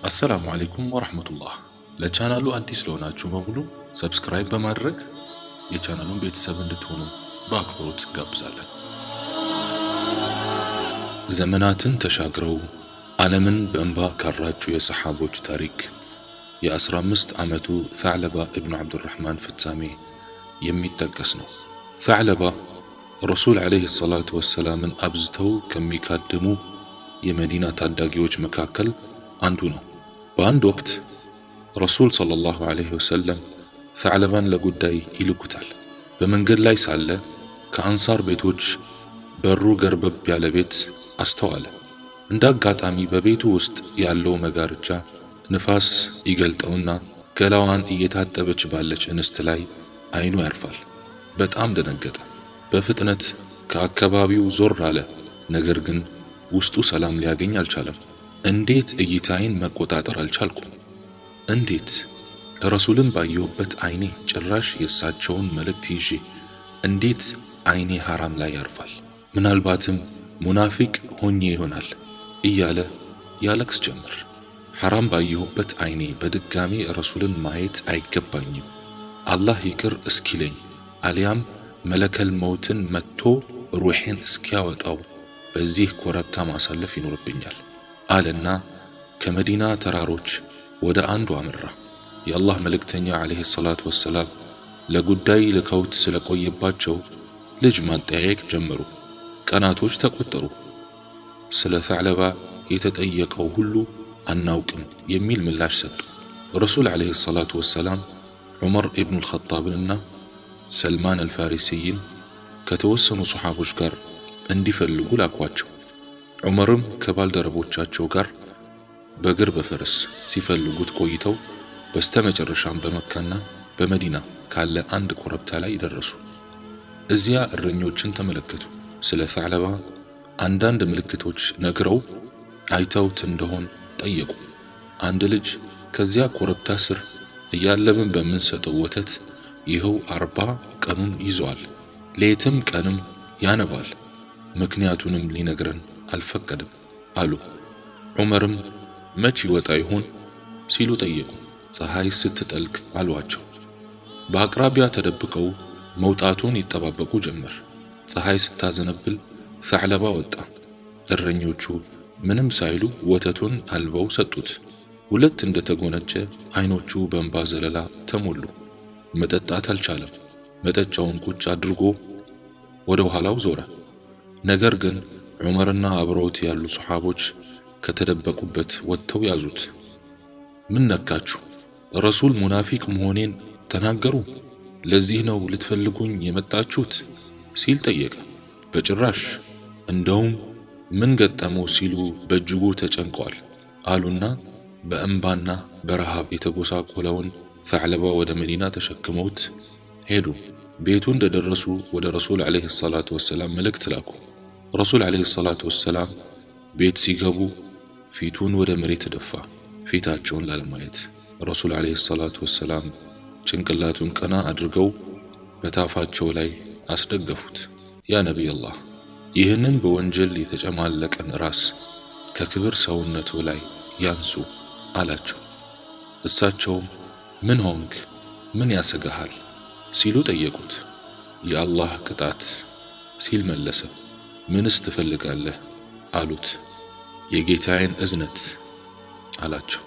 አሰላሙ አለይኩም ወራህመቱላህ። ለቻናሉ አዲስ ለሆናችሁ በሙሉ ሰብስክራይብ በማድረግ የቻናሉን ቤተሰብ እንድትሆኑ በአክብሮት ጋብዛለን። ዘመናትን ተሻግረው ዓለምን በእንባ ካራጩ የሰሓቦች ታሪክ የ15 ዓመቱ ተዕለባ ኢብኑ ዓብዱራሕማን ፍጻሜ የሚጠቀስ ነው። ተዕለባ ረሱል ዓለይሂ ሰላቱ ወሰላምን አብዝተው ከሚካድሙ የመዲና ታዳጊዎች መካከል አንዱ ነው። በአንድ ወቅት ረሱል ሰለላሁ ዐለይሂ ወሰለም ተዕለባን ለጉዳይ ይልኩታል። በመንገድ ላይ ሳለ ከአንሳር ቤቶች በሩ ገርበብ ያለ ቤት አስተዋለ። እንደ አጋጣሚ በቤቱ ውስጥ ያለው መጋረጃ ንፋስ ይገልጠውና ገላዋን እየታጠበች ባለች እንስት ላይ አይኑ ያርፋል። በጣም ደነገጠ። በፍጥነት ከአካባቢው ዞር አለ። ነገር ግን ውስጡ ሰላም ሊያገኝ አልቻለም። እንዴት እይታዬን መቆጣጠር አልቻልኩም? እንዴት ረሱልን ባየሁበት አይኔ ጭራሽ የእሳቸውን መልእክት ይዤ እንዴት አይኔ ሐራም ላይ ያርፋል? ምናልባትም ሙናፊቅ ሆኜ ይሆናል እያለ ያለቅስ ጀመር። ሐራም ባየሁበት አይኔ በድጋሚ ረሱልን ማየት አይገባኝም። አላህ ይቅር እስኪለኝ አሊያም መለከል መውትን መጥቶ ሩሄን እስኪያወጣው በዚህ ኮረብታ ማሳለፍ ይኖርብኛል አለና ከመዲና ተራሮች ወደ አንዱ አመራ። የአላህ መልእክተኛ ዓለይሂ ሰላቱ ወሰላም ለጉዳይ ልከውት ስለቆየባቸው ልጅ ማጠያየቅ ጀመሩ። ቀናቶች ተቆጠሩ። ስለ ተዕለባ የተጠየቀው ሁሉ አናውቅም የሚል ምላሽ ሰጡ። ረሱል ዓለይሂ ሰላቱ ወሰላም ዑመር ኢብኑል ኸጣብንና ሰልማን አልፋሪሲይን ከተወሰኑ ሰሓቦች ጋር እንዲፈልጉ ላኳቸው። ዑመርም ከባልደረቦቻቸው ጋር በእግር በፈረስ ሲፈልጉት ቆይተው በስተመጨረሻም በመካና በመዲና ካለ አንድ ኮረብታ ላይ ደረሱ። እዚያ እረኞችን ተመለከቱ። ስለ ተዕለባ አንዳንድ ምልክቶች ነግረው አይተውት እንደሆን ጠየቁ። አንድ ልጅ ከዚያ ኮረብታ ስር እያለብን በምንሰጠው ወተት ይኸው 40 ቀኑን ይዟል፣ ሌትም ቀንም ያነባል፣ ምክንያቱንም ሊነግረን አልፈቀድም አሉ። ዑመርም መች ይወጣ ይሆን ሲሉ ጠየቁ። ፀሐይ ስትጠልቅ አሏቸው። በአቅራቢያ ተደብቀው መውጣቱን ይጠባበቁ ጀመር። ፀሐይ ስታዘነብል ተዕለባ ወጣ። እረኞቹ ምንም ሳይሉ ወተቱን አልበው ሰጡት። ሁለት እንደተጎነጨ አይኖቹ በእንባ ዘለላ ተሞሉ። መጠጣት አልቻለም። መጠጫውን ቁጭ አድርጎ ወደ ኋላው ዞረ። ነገር ግን ዑመርና አብረውት ያሉ ሰሓቦች ከተደበቁበት ወጥተው ያዙት። ምን ነካችሁ? ረሱል ሙናፊቅ መሆኔን ተናገሩ? ለዚህ ነው ልትፈልጉኝ የመጣችሁት? ሲል ጠየቀ። በጭራሽ፣ እንደውም ምን ገጠመው ሲሉ በእጅጉ ተጨንቀዋል አሉና በእንባና በረሃብ የተጎሳቆለውን ተዕለባ ወደ መዲና ተሸክመውት ሄዱ። ቤቱ እንደደረሱ ወደ ረሱል ዓለይሂ ሰላቱ ወሰላም መልእክት ላኩ። ረሱል ዓለይሂ ሰላቱ ወሰላም ቤት ሲገቡ ፊቱን ወደ መሬት ደፋ፣ ፊታቸውን ላለማየት። ረሱል ዓለይሂ ሰላቱ ወሰላም ጭንቅላቱን ቀና አድርገው በታፋቸው ላይ አስደገፉት። ያ ነቢይላህ፣ ይህንን በወንጀል የተጨማለቀን ራስ ከክብር ሰውነቱ ላይ ያንሱ አላቸው። እሳቸውም ምን ሆንክ? ምን ያሰጋሃል? ሲሉ ጠየቁት። የአላህ ቅጣት ሲል መለሰ። ምንስ ትፈልጋለህ አሉት። የጌታዬን እዝነት አላቸው።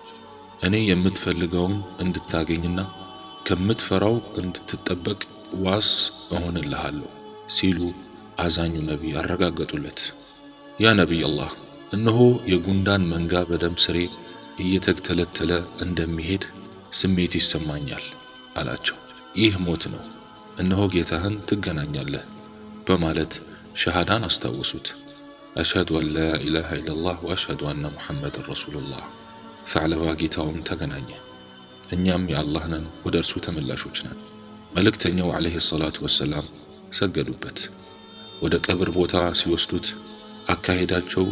እኔ የምትፈልገውን እንድታገኝና ከምትፈራው እንድትጠበቅ ዋስ እሆንልሃለሁ ሲሉ አዛኙ ነቢይ አረጋገጡለት። ያ ነቢይላህ፣ እነሆ የጉንዳን መንጋ በደም ስሬ እየተተለተለ እንደሚሄድ ስሜት ይሰማኛል አላቸው። ይህ ሞት ነው፣ እነሆ ጌታህን ትገናኛለህ በማለት ሸሃዳን አስታወሱት። አሽሀዱ አን ላ ኢላሃ ኢለላህ ወአሽሀዱ አነ ሙሐመድን ረሱሉላህ። ተዕለባ ጌታውን ተገናኘ። እኛም የአላህ ነን፣ ወደ እርሱ ተመላሾች ነን። መልእክተኛው ዓለይሂ ሰላቱ ወሰላም ሰገዱበት። ወደ ቀብር ቦታ ሲወስዱት አካሄዳቸው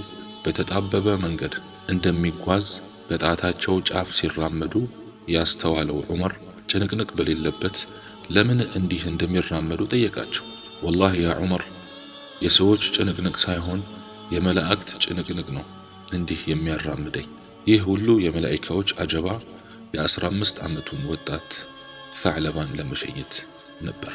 በተጣበበ መንገድ እንደሚጓዝ በጣታቸው ጫፍ ሲራመዱ ያስተዋለው ዑመር ጭንቅንቅ በሌለበት ለምን እንዲህ እንደሚራመዱ ጠየቃቸው። ወላሂ ያ ዑመር፣ የሰዎች ጭንቅንቅ ሳይሆን የመላእክት ጭንቅንቅ ነው እንዲህ የሚያራምደኝ ይህ ሁሉ የመላእክቶች አጀባ የ15 ዓመቱን ወጣት ሰዕለባን ለመሸኘት ነበር።